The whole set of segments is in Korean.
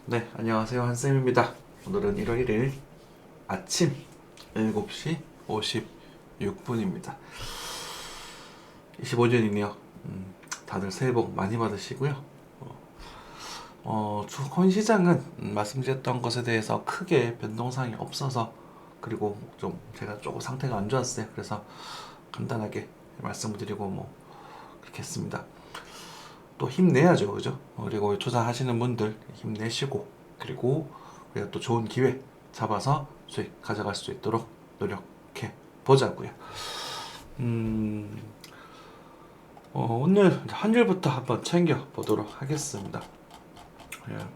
네, 안녕하세요. 한쌤입니다. 오늘은 1월 1일 아침 7시 56분입니다. 25년이네요. 다들 새해 복 많이 받으시고요. 주권 시장은 말씀드렸던 것에 대해서 크게 변동사항이 없어서, 그리고 좀 제가 조금 상태가 안 좋았어요. 그래서 간단하게 말씀을 드리고 그렇게 했습니다. 또 힘내야죠, 그죠? 그리고 투자하시는 분들 힘내시고, 그리고 우리가 또 좋은 기회 잡아서 수익 가져갈 수 있도록 노력해 보자고요. 음, 오늘 환율부터 한번 챙겨 보도록 하겠습니다.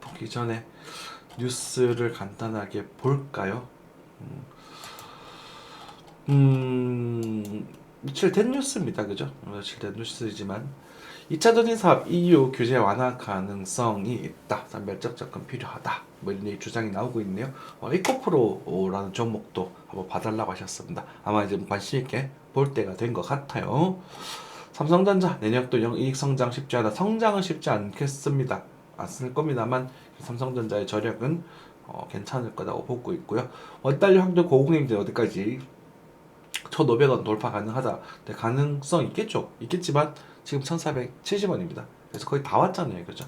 보기 전에 뉴스를 간단하게 볼까요? 며칠 된 뉴스입니다, 그죠? 며칠 된 뉴스이지만 2차 전지 사업 EU 규제 완화 가능성이 있다. 선별적 접근 필요하다. 이런 주장이 나오고 있네요. 에코프로라는 종목도 한번 봐달라고 하셨습니다. 아마 이제 관심 있게 볼 때가 된 것 같아요. 삼성전자 내년도 영이익 성장 쉽지 않아. 성장은 쉽지 않겠습니다. 안 쓸 겁니다만 삼성전자의 저력은 괜찮을 거라고 보고 있고요. 원달러 확률 고공행제 어디까지 1,500원 돌파 가능하다. 네, 가능성 있겠죠. 있겠지만 지금 1,470원입니다. 그래서 거의 다 왔잖아요. 그죠?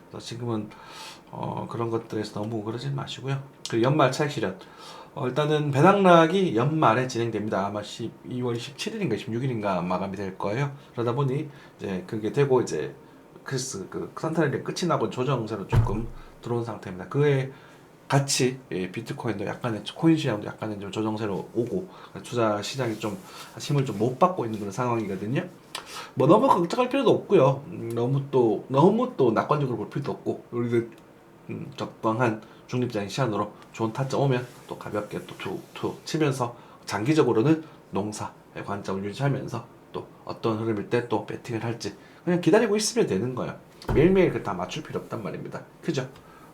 그래서 지금은 그런 것들에서 너무 그러지 마시고요. 그리고 연말 차익 실현. 일단은 배당락이 연말에 진행됩니다. 아마 12월 17일인가 16일인가 마감이 될 거예요. 그러다 보니 이제 그게 되고 이제 그 산타렐리 끝이 나고 조정세로 조금 들어온 상태입니다. 그에 같이 비트코인도 약간의 코인 시장도 약간의 좀 조정세로 오고 투자 시장이 좀 힘을 좀 못 받고 있는 그런 상황이거든요. 너무 걱정할 필요도 없고요. 너무 또 낙관적으로 볼 필요도 없고 우리들 적당한 중립적인 시간으로 좋은 타점 오면 또 가볍게 또 툭툭 치면서 장기적으로는 농사의 관점을 유지하면서 또 어떤 흐름일 때 또 배팅을 할지 그냥 기다리고 있으면 되는 거예요. 매일매일 그 다 맞출 필요 없단 말입니다. 그죠?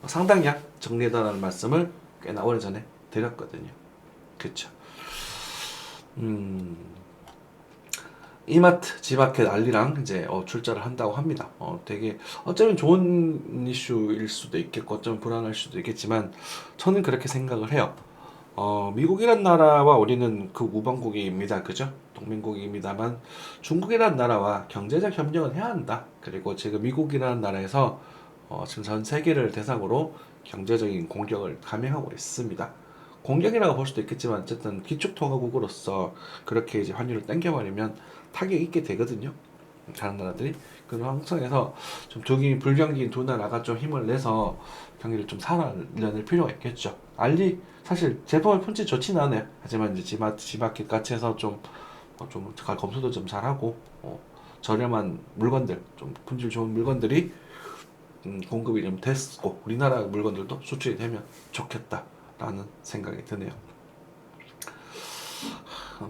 상당량 정리해달라는 말씀을 꽤나 오래전에 드렸거든요. 그쵸? 이마트, 지마켓 알리랑 이제 출자를 한다고 합니다. 되게 어쩌면 좋은 이슈일 수도 있겠고 어쩌면 불안할 수도 있겠지만 저는 그렇게 생각을 해요. 미국이란 나라와 우리는 그 우방국입니다. 그죠? 동맹국입니다만 중국이란 나라와 경제적 협력은 해야 한다. 그리고 지금 미국이라는 나라에서 지금 전 세계를 대상으로 경제적인 공격을 감행하고 있습니다. 공격이라고 볼 수도 있겠지만 어쨌든 기축통화국으로서 그렇게 이제 환율을 땡겨버리면 타격이 있게 되거든요. 다른 나라들이 그런 환경에서 좀 불경기인 두 나라가 좀 힘을 내서 경기를 좀 살아내릴 필요가 있겠죠. 사실 제품의 품질 좋지는 않아요. 하지만 이제 지마켓 같이 해서 좀 검수도 좀 잘하고 저렴한 물건들, 좀 품질 좋은 물건들이 공급이 좀 됐고 우리나라 물건들도 수출이 되면 좋겠다라는 생각이 드네요.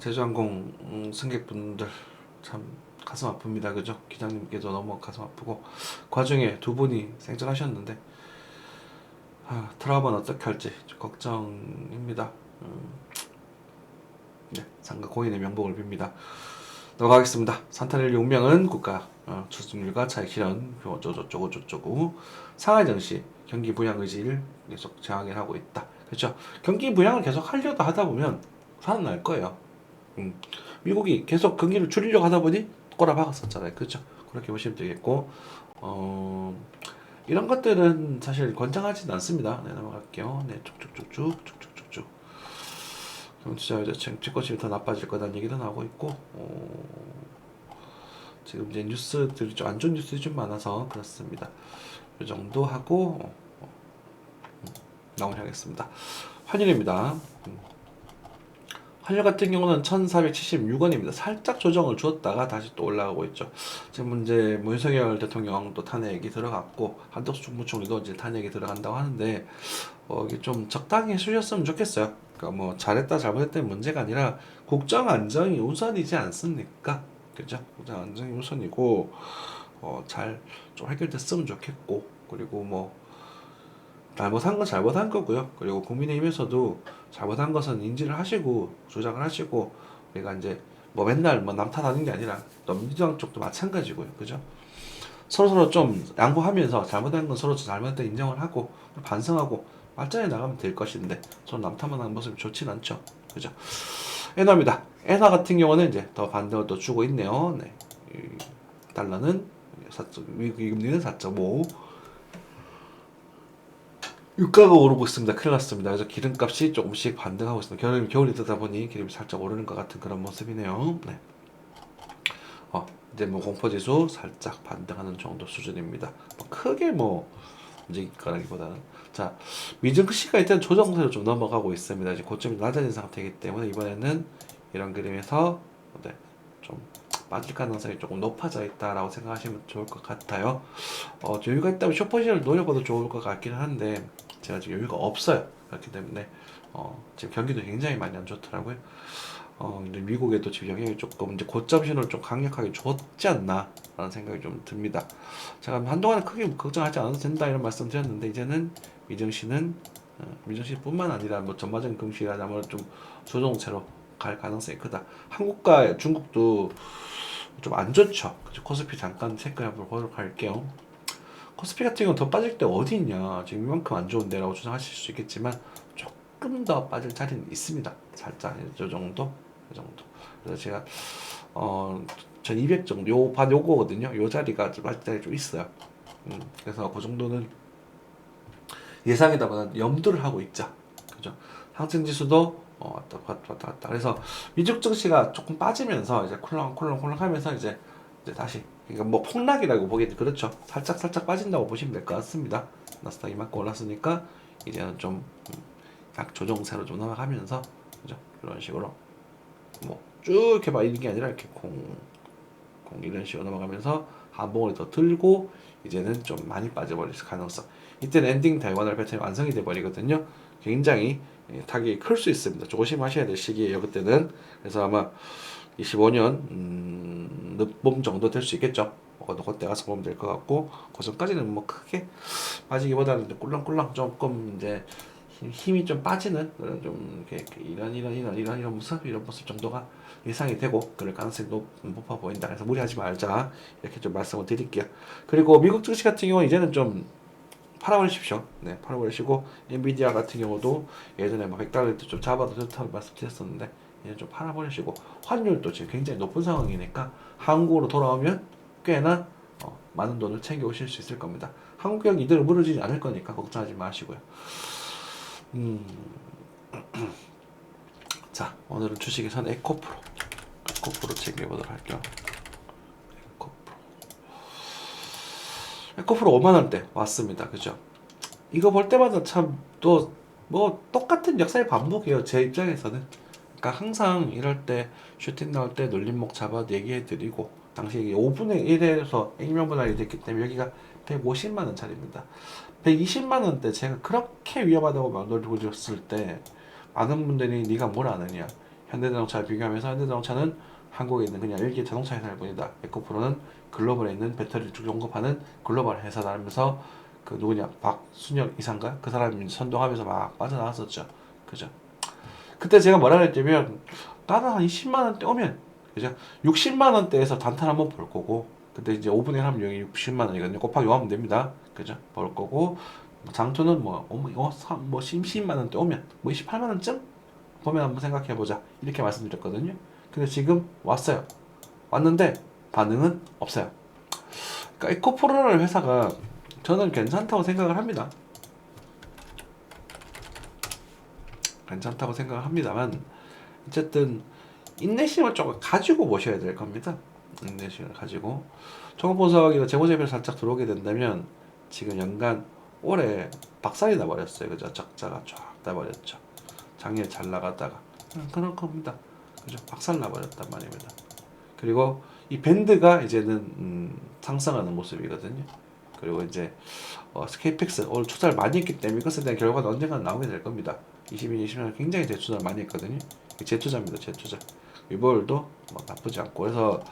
제주항공 승객분들 참 가슴 아픕니다. 그죠? 기장님께도 너무 가슴 아프고 그 와중에 두 분이 생존하셨는데 트라우마는 어떻게 할지 좀 걱정입니다. 네, 상가 고인의 명복을 빕니다. 넘어가겠습니다. 산타렐리 운명은 국가 추진률과 차익 실현 어쩌고저쩌고 상하이증시 경기 부양 의지를 계속 저항을 하고 있다. 그렇죠? 경기 부양을 계속 하려고 하다 보면 살아날 거예요. 미국이 계속 경기를 줄이려고 하다 보니 꼬라박았었잖아요. 그렇죠? 그렇게 보시면 되겠고 이런 것들은 사실 권장하지는 않습니다. 네, 넘어갈게요. 네, 쭉쭉쭉쭉. 경투자 정치권이 더 나빠질 거다는 얘기도 나오고 있고 지금 이제 뉴스들이 좀 안 좋은 뉴스들이 좀 많아서 그렇습니다. 이 정도 하고 마무리하겠습니다. 환율입니다. 환율 같은 경우는 1,476원입니다. 살짝 조정을 주었다가 다시 또 올라가고 있죠. 지금 이제 윤석열 대통령도 탄핵이 들어갔고 한덕수 국무총리도 이제 탄핵이 들어간다고 하는데 이게 좀 적당히 해주셨으면 좋겠어요. 그러니까 뭐 잘했다 잘못했다는 문제가 아니라 국정 안정이 우선이지 않습니까? 그죠? 국정 안정이 우선이고 잘 좀 해결됐으면 좋겠고 그리고 뭐 잘못한 건 잘못한 거고요. 그리고 국민의힘에서도 잘못한 것은 인지를 하시고 조작을 하시고 우리가 이제 뭐 맨날 뭐 남 탓하는 게 아니라 또 민주당 쪽도 마찬가지고요. 그죠? 서로 좀 양보하면서 잘못한 건 서로 잘못된 인정을 하고 반성하고 발전해 나가면 될 것인데 서로 남탓만 하는 모습이 좋진 않죠. 그죠? 엔화입니다. 엔화 같은 경우는 이제 더 반등을 또 주고 있네요. 네. 달러는 4. 미국 금리는 4.5. 유가가 오르고 있습니다. 큰일 났습니다. 그래서 기름값이 조금씩 반등하고 있습니다. 겨울이 되다 보니 기름이 살짝 오르는 것 같은 그런 모습이네요. 네. 이제 뭐 공포지수 살짝 반등하는 정도 수준입니다. 크게 뭐 문제일 거라기보다는. 자, 미증시가 일단 조정세로 좀 넘어가고 있습니다. 이제 고점이 낮아진 상태이기 때문에 이번에는 이런 그림에서 네, 좀 빠질 가능성이 조금 높아져 있다라고 생각하시면 좋을 것 같아요. 여유가 있다면 숏포지션을 노려봐도 좋을 것 같긴 한데 제가 지금 여유가 없어요. 그렇기 때문에 지금 경기도 굉장히 많이 안 좋더라고요. 이제 미국에도 지금 영향이 조금 이제 고점 신호를 좀 강력하게 줬지 않나라는 생각이 좀 듭니다. 제가 한동안은 크게 걱정하지 않아도 된다 이런 말씀 드렸는데 이제는 미증시뿐만 아니라 뭐 전반적인 금시가 아무래도 좀 조정세로 갈 가능성이 크다. 한국과 중국도 좀 안 좋죠. 그죠? 코스피 잠깐 체크 한번 보도록 할게요. 코스피 같은 경우는 더 빠질 때 어디 있냐. 지금 이만큼 안 좋은데라고 주장하실 수 있겠지만 조금 더 빠질 자리는 있습니다. 살짝 이 정도. 그 정도. 그래서 제가 1200 정도 요거거든요. 요 자리가 좀 빠질 자리 좀 있어요. 그래서 그 정도는 예상에다가 염두를 하고 있자. 그죠? 상승 지수도 왔다 갔다. 그래서 미국 증시가 조금 빠지면서 이제 콜랑콜랑 하면서 이제 다시 그러니까 뭐 폭락이라고 보기에는 그렇죠. 살짝 빠진다고 보시면 될 것 같습니다. 나스닥 이만큼 올랐으니까 이제는 좀 약 조정세로 좀 넘어가면서 그죠? 이런 식으로 뭐 쭉 이렇게 막 이런 게 아니라 이렇게 콩 이런 식으로 넘어가면서 한 봉을 더 들고 이제는 좀 많이 빠져버릴 가능성. 이때는 엔딩 다이고널 패턴이 완성이 돼 버리거든요. 굉장히 타격이 클 수 있습니다. 조심하셔야 될 시기예요. 그때는. 그래서 아마 25년 늦봄 정도 될 수 있겠죠. 그때 가서 보면 될 것 같고 그 전까지는 뭐 크게 빠지기보다는 꿀렁꿀렁 조금 이제 힘이 좀 빠지는 그런 좀 이렇게 이런 모습 정도가 예상이 되고 그럴 가능성이 높아 보인다. 그래서 무리하지 말자 이렇게 좀 말씀을 드릴게요. 그리고 미국 증시 같은 경우 이제는 좀 팔아버리십시오. 네, 팔아버리시고 엔비디아 같은 경우도 예전에 막 100달러 때 좀 잡아도 좋다고 말씀드렸었는데 이제 좀 팔아버리시고 환율도 지금 굉장히 높은 상황이니까 한국으로 돌아오면 꽤나 많은 돈을 챙겨 오실 수 있을 겁니다. 한국 경기 이대로 무너지지 않을 거니까 걱정하지 마시고요. 자, 오늘은 주식의 선 에코프로 챙겨보도록 할게요. 에코프로 5만원대 왔습니다. 그죠? 이거 볼 때마다 참 또 뭐 똑같은 역사의 반복이에요. 제 입장에서는. 그러니까 항상 이럴 때 슈팅 나올 때 놀림목 잡아 얘기해드리고 당시 5분의 1에서 액면분할이 됐기 때문에 여기가 150만원짜리입니다. 120만원대 제가 그렇게 위험하다고 막 놀리고 줬을 때 많은 분들이 네가 뭘 아느냐. 현대자동차를 비교하면서 현대자동차는 한국에 있는 그냥 일개 자동차 회사일 뿐이다. 에코프로는 글로벌에 있는 배터리를 쭉 공급하는 글로벌 회사라면서 그 누구냐 박순혁 이사인가 그 사람이 선동하면서 막 빠져나왔었죠. 그죠? 그때 제가 뭐라 그랬냐면 나는 한 20만 원대 오면 그죠? 60만 원대에서 단타를 한번 볼 거고 그때 이제 5분의 1 하면 여기 60만 원이거든요. 곱하기 5 하면 됩니다. 그죠? 볼 거고 장투는 뭐 10만 원대 오면 뭐 28만 원쯤 보면 한번 생각해 보자 이렇게 말씀드렸거든요. 근데 지금 왔어요. 왔는데 반응은 없어요. 그러니까 에코프로라는 회사가 저는 괜찮다고 생각을 합니다. 괜찮다고 생각을 합니다만 어쨌든 인내심을 조금 가지고 보셔야 될 겁니다. 인내심을 가지고 종합분석이나 재무제표를 살짝 들어오게 된다면 지금 연간 올해 박살이 나버렸어요. 그죠? 적자가 쫙 나버렸죠. 작년에 잘 나가다가 그런 겁니다. 그죠? 박살 나버렸단 말입니다. 그리고 이 밴드가 이제는 상승하는 모습이거든요. 그리고 이제 스케이펙스 오늘 투자를 많이 했기 때문에 이것에 대한 결과는 언젠가 나오게 될 겁니다. 22년, 20년 굉장히 재투자를 많이 했거든요. 재투자입니다. 재투자. 위볼도 뭐 나쁘지 않고 그래서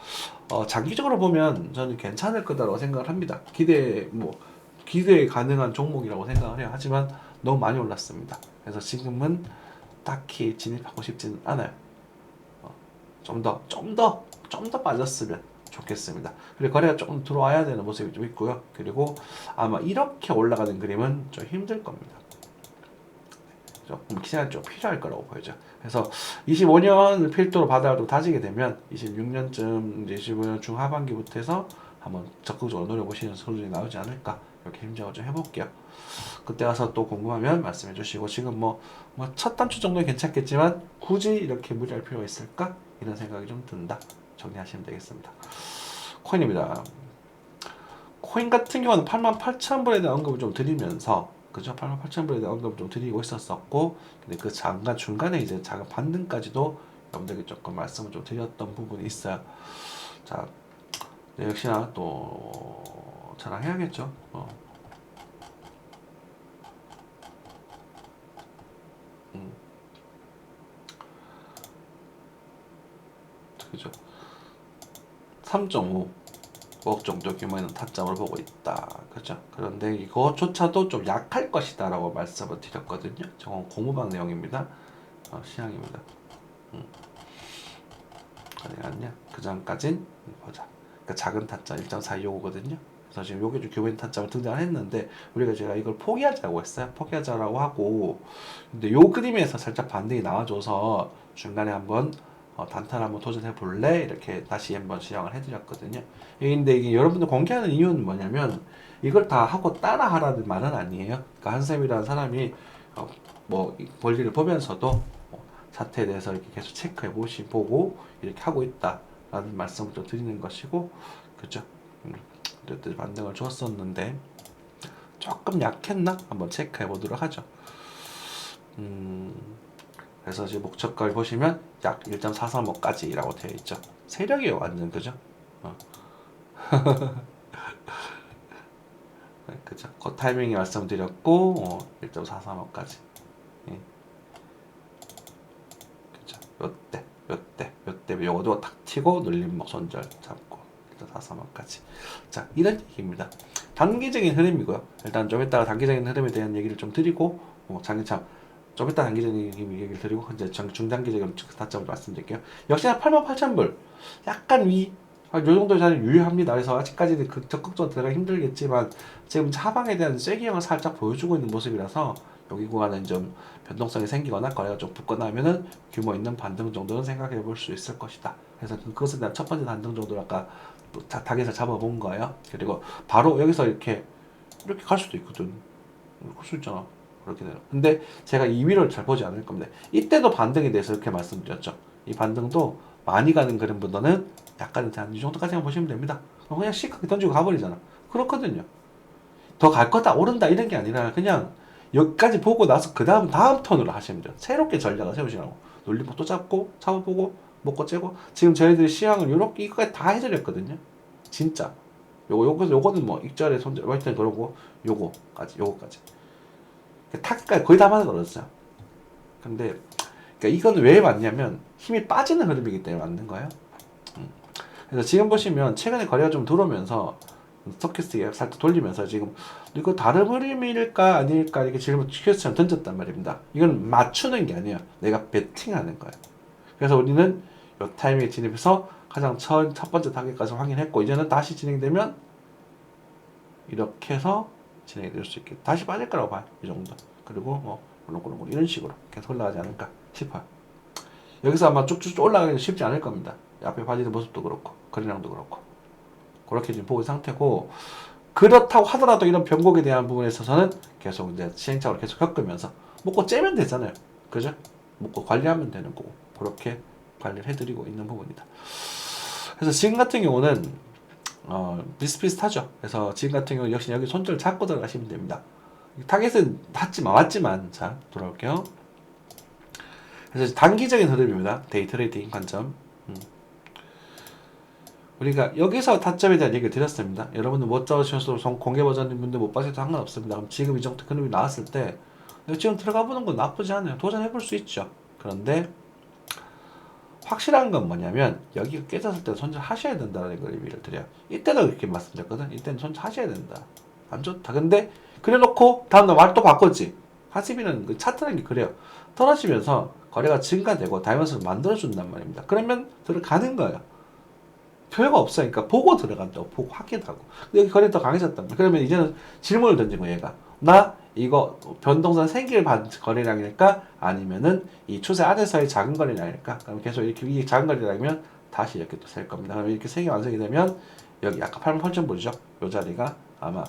장기적으로 보면 저는 괜찮을 거다라고 생각을 합니다. 기대 가능한 종목이라고 생각을 해요. 하지만 너무 많이 올랐습니다. 그래서 지금은 딱히 진입하고 싶지는 않아요. 좀 더 빠졌으면 좋겠습니다. 그리고 거래가 조금 들어와야 되는 모습이 좀 있고요. 그리고 아마 이렇게 올라가는 그림은 좀 힘들 겁니다. 조금 시간이 좀 필요할 거라고 보여져. 그래서 25년 필두로 바닥을 다지게 되면 26년쯤 이제 25년 중하반기부터 해서 한번 적극적으로 노려보시는 소들이 나오지 않을까 이렇게 힘작을 좀 해볼게요. 그때 가서 또 궁금하면 말씀해 주시고 지금 뭐 첫 단추 정도는 괜찮겠지만 굳이 이렇게 무리할 필요가 있을까 이런 생각이 좀 든다 정리하시면 되겠습니다. 코인입니다. 코인 같은 경우는 88,000불에 대한 언급을 좀 드리면서 그죠? 88,000불에 대한 언급을 좀 드리고 있었었고 근데 그 잠깐 중간에 이제 작은 반등까지도 여러분들에게 조금 말씀을 좀 드렸던 부분이 있어요. 자, 네, 역시나 또 자랑해야겠죠. 그죠? 3.5억 정도 규모의 타점을 보고 있다. 그죠? 그런데 이거조차도 좀 약할 것이다 라고 말씀을 드렸거든요. 저건 고무방 내용입니다. 시향입니다. 어디 갔냐? 그 전까진 보자. 그러니까 작은 타점 1.425거든요. 그래서 지금 요게 좀 규모인 타점을 등장을 했는데 우리가 제가 이걸 포기하자고 했어요. 포기하자라고 하고 근데 요 그림에서 살짝 반등이 나와줘서 중간에 한번 단타를 한번 도전해 볼래? 이렇게 다시 한번 시작을 해드렸거든요. 근데 이게 여러분들 공개하는 이유는 뭐냐면 이걸 다 하고 따라 하라는 말은 아니에요. 그러니까 한쌤이라는 사람이 뭐 볼일을 보면서도 사태에 대해서 이렇게 계속 체크해 보고 이렇게 하고 있다라는 말씀을 좀 드리는 것이고, 그죠? 그랬더니 반등을 줬었는데 조금 약했나? 한번 체크해 보도록 하죠. 그래서 지금 목적가를 보시면 약 1.435까지라고 되어 있죠. 세력이 완전 그죠? 그죠? 그 타이밍에 말씀드렸고 1.435까지. 예. 그죠? 요때 요거도 탁 튀고 눌림목 손절 잡고 1.435까지. 자, 이런 얘기입니다. 단기적인 흐름이고요. 일단 좀 이따가 단기적인 흐름에 대한 얘기를 좀 드리고 장기참 좀 이따 단기적인 얘기를 드리고 이제 중단기적인 다점을 말씀드릴게요. 역시나 88,000불 약간 위 요 정도 자리 유효합니다. 그래서 아직까지는 적극적으로 들어가기 힘들겠지만 지금 하방에 대한 쐐기형을 살짝 보여주고 있는 모습이라서 여기 구간은 좀 변동성이 생기거나 거래가 좀 붙거나 하면은 규모 있는 반등 정도는 생각해 볼 수 있을 것이다. 그래서 그것에 대한 첫 번째 반등 정도를 아까 타겟을 잡아본 거예요. 그리고 바로 여기서 이렇게 갈 수도 있거든. 갈 수 있잖아. 그렇게 돼요. 근데 제가 이 위를 잘 보지 않을 겁니다. 이때도 반등에 대해서 이렇게 말씀드렸죠. 이 반등도 많이 가는 그림보다는 약간은 한이 정도까지만 보시면 됩니다. 그냥 시크하게 던지고 가버리잖아. 그렇거든요. 더 갈 거다, 오른다 이런 게 아니라 그냥 여기까지 보고 나서 그 다음 턴으로 하시면 돼요. 새롭게 전략을 세우시라고. 놀림목 또 잡아보고 먹고 째고 지금 저희들이 시향을 요렇게 이거까지 다 해드렸거든요. 진짜. 요거는 뭐 익절에 손절, 하여튼 그러고 요거까지. 타겟까지 거의 다 맞아 걸었어요. 근데 그러니까 이건 왜 맞냐면 힘이 빠지는 흐름이기 때문에 맞는 거예요. 그래서 지금 보시면 최근에 거래가 좀 들어오면서 스토캐스틱에 살짝 돌리면서 지금 이거 다른 흐름일까 아닐까 이렇게 질문 퀘스천 던졌단 말입니다. 이건 맞추는 게 아니에요. 내가 베팅하는 거예요. 그래서 우리는 이 타이밍에 진입해서 가장 첫 번째 타겟까지 확인했고 이제는 다시 진행되면 이렇게 해서 진행이 될 수 있게 다시 빠질 거라고 봐요. 이 정도. 그리고 뭐 물론 이런 식으로 계속 올라가지 않을까 싶어요. 여기서 아마 쭉쭉 올라가기는 쉽지 않을 겁니다. 앞에 빠지는 모습도 그렇고 거래량도 그렇고 그렇게 지금 보고 있는 상태고, 그렇다고 하더라도 이런 변곡에 대한 부분에 있어서는 계속 이제 시행착오를 계속 겪으면서 먹고 째면 되잖아요. 그죠? 먹고 관리하면 되는 거고 그렇게 관리를 해드리고 있는 부분이다. 그래서 지금 같은 경우는 비슷비슷하죠. 그래서 지금 같은 경우 역시 여기 손절 잡고 들어가시면 됩니다. 타겟은 맞지만 자 돌아올게요. 그래서 단기적인 흐름입니다. 데이 트레이딩 관점. 우리가 여기서 타점에 대한 얘기를 드렸습니다. 여러분들 못 잡으셔서 공개 버전인 분들 못 봐셔도 상관없습니다. 그럼 지금 이 정도 흐름이 나왔을 때 지금 들어가 보는 건 나쁘지 않아요. 도전해 볼 수 있죠. 그런데 확실한 건 뭐냐면 여기가 깨졌을 때 손절하셔야 된다는 걸 의미를 드려요. 이때도 그렇게 말씀드렸거든. 이때는 손절하셔야 된다. 안 좋다. 근데 그래 놓고 다음날 말 또 바꿨지. 하시비는 그 차트라는 게 그래요. 떨어지면서 거래가 증가되고 다이먼스를 만들어준단 말입니다. 그러면 들어가는 거예요. 별거 없어. 그러니까 보고 들어간다고. 보고 확인하고. 여기 거래 더 강해졌단 말이야. 그러면 이제는 질문을 던진 거야, 얘가. 나 이거 변동성 생길 거래량일까? 아니면은 이 추세 안에서의 작은 거래량일까? 그럼 계속 이렇게 이 작은 거래량이면 다시 이렇게 또 셀 겁니다. 그럼 이렇게 세 개 완성이 되면 여기 아까 88,000 보이죠? 이 자리가 아마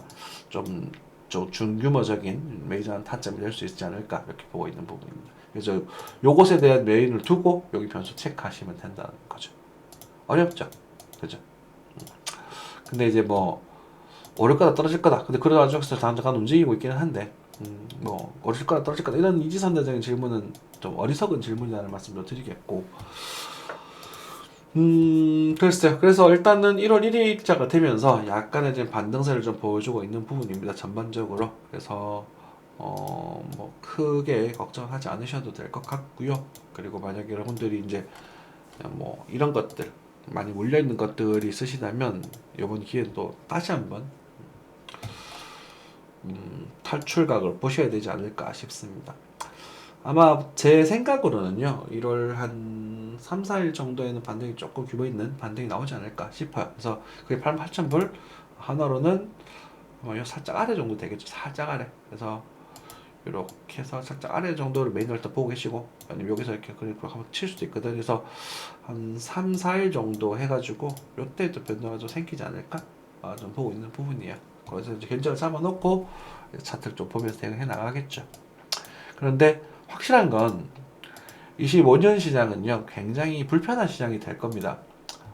좀 중규모적인 매니저한 타점이 될 수 있지 않을까 이렇게 보고 있는 부분입니다. 그래서 요것에 대한 메인을 두고 여기 변수 체크하시면 된다는 거죠. 어렵죠? 그죠? 근데 이제 뭐 오를 거다 떨어질 거다. 근데 그런 와중에서 잠깐 움직이고 있기는 한데 뭐 오를 거다 떨어질 거다 이런 이지선다적인 질문은 좀 어리석은 질문이라는 말씀도 드리겠고 글쎄요. 그래서 일단은 1월 1일자가 되면서 약간의 좀 반등세를 좀 보여주고 있는 부분입니다. 전반적으로. 그래서 뭐 크게 걱정하지 않으셔도 될 것 같고요. 그리고 만약에 여러분들이 이제 뭐 이런 것들 많이 몰려 있는 것들이 있으시다면 이번 기회에 또 다시 한번 탈출각을 보셔야 되지 않을까 싶습니다. 아마 제 생각으로는요 1월 한 3, 4일 정도에는 반등이 조금 규모 있는 반등이 나오지 않을까 싶어요. 그래서 그게 88,000불 하나로는 살짝 아래 정도 되겠죠. 살짝 아래. 그래서 이렇게 해서 살짝 아래 정도를 메인을 또 보고 계시고 아니면 여기서 이렇게 그래프 한번 칠 수도 있거든. 그래서 한 3, 4일 정도 해가지고 요때도 변동가 좀 생기지 않을까 좀 보고 있는 부분이에요. 그래서 이제 견적을 잡아놓고 차트를 좀 보면서 대응해 나가겠죠. 그런데 확실한 건 25년 시장은요 굉장히 불편한 시장이 될 겁니다.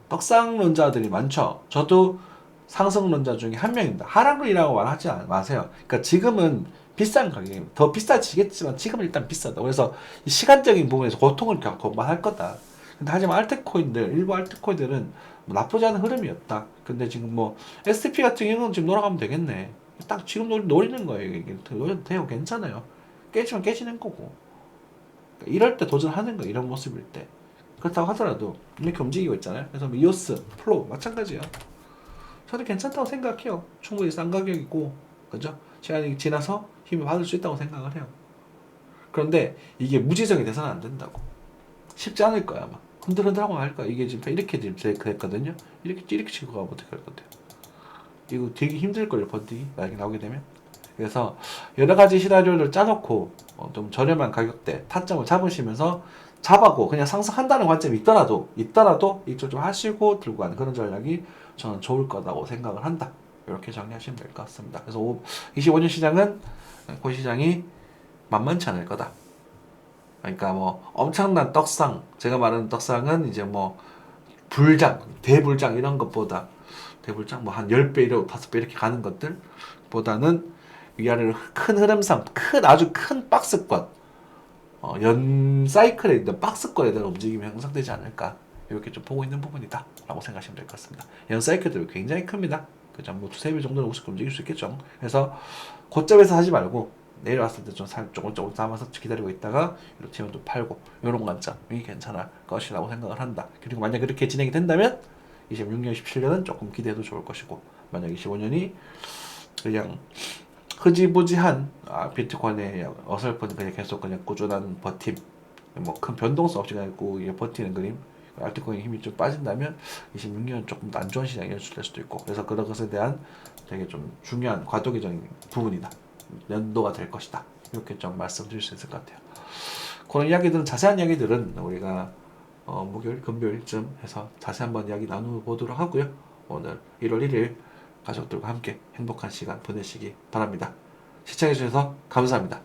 떡상론자들이 많죠. 저도 상승론자 중에 한 명입니다. 하락론이라고 말하지 마세요. 그러니까 지금은 비싼 가격입니다. 더 비싸지겠지만 지금은 일단 비싸다. 그래서 이 시간적인 부분에서 고통을 겪고만 할 거다. 근데 하지만 알트코인들, 일부 알트코인들은 뭐 나쁘지 않은 흐름이었다. 근데 지금 뭐 S&P 같은 경우는 지금 놀아가면 되겠네. 딱 지금 노리는 거예요. 이게 노려도 돼요. 괜찮아요. 깨지면 깨지는 거고. 이럴 때 도전하는 거 이런 모습일 때. 그렇다고 하더라도 이렇게 움직이고 있잖아요. 그래서 미오스, 플로우 마찬가지예요. 저는 괜찮다고 생각해요. 충분히 싼 가격이고, 그죠? 시간이 지나서 힘을 받을 수 있다고 생각을 해요. 그런데 이게 무지성이 돼서는 안 된다고. 쉽지 않을 거야 아마. 흔들흔들하고 할 거야. 이게 지금 이렇게 됐거든요. 이렇게 치고 가면 어떻게 할 건데요? 이거 되게 힘들 걸요 번디기 만약에 나오게 되면. 그래서 여러 가지 시나리오를 짜놓고 좀 저렴한 가격대 타점을 잡으시면서 잡아고 그냥 상승한다는 관점이 있더라도 이쪽 좀 하시고 들고 가는 그런 전략이 저는 좋을 거라고 생각을 한다. 이렇게 정리하시면 될 것 같습니다. 그래서 25년 시장은 그 시장이 만만치 않을 거다. 그러니까 뭐 엄청난 떡상, 제가 말하는 떡상은 이제 뭐 불장, 대불장 이런 것보다 대불장 뭐 한 10배, 5배 이렇게 가는 것들 보다는 위아래로 큰 흐름상 아주 큰 박스권 연 사이클에 있는 박스권에 대한 움직임이 형성되지 않을까 이렇게 좀 보고 있는 부분이다 라고 생각하시면 될 것 같습니다. 연 사이클도 굉장히 큽니다. 그죠? 뭐 두세 배 정도는 우습게 움직일 수 있겠죠. 그래서 고점에서 하지 말고 내일 왔을 때 좀 조금 담아서 기다리고 있다가 이렇게 또 팔고 이런 관점이 괜찮을 것이라고 생각을 한다. 그리고 만약 그렇게 진행이 된다면 26년, 27년은 조금 기대해도 좋을 것이고 만약 25년이 그냥 흐지부지한 비트코인의 어설픈 그냥 계속 그냥 꾸준한 버팀 뭐 큰 변동성 없이 그냥 버티는 그림 알트코인 힘이 좀 빠진다면 26년은 조금 안 좋은 시장이 연출될 수도 있고 그래서 그런 것에 대한 되게 좀 중요한 과도기적인 부분이다. 연도가 될 것이다. 이렇게 좀 말씀드릴 수 있을 것 같아요. 그런 이야기들은 자세한 이야기들은 우리가 목요일, 금요일쯤 해서 자세히 한번 이야기 나눠보도록 하고요. 오늘 1월 1일 가족들과 함께 행복한 시간 보내시기 바랍니다. 시청해주셔서 감사합니다.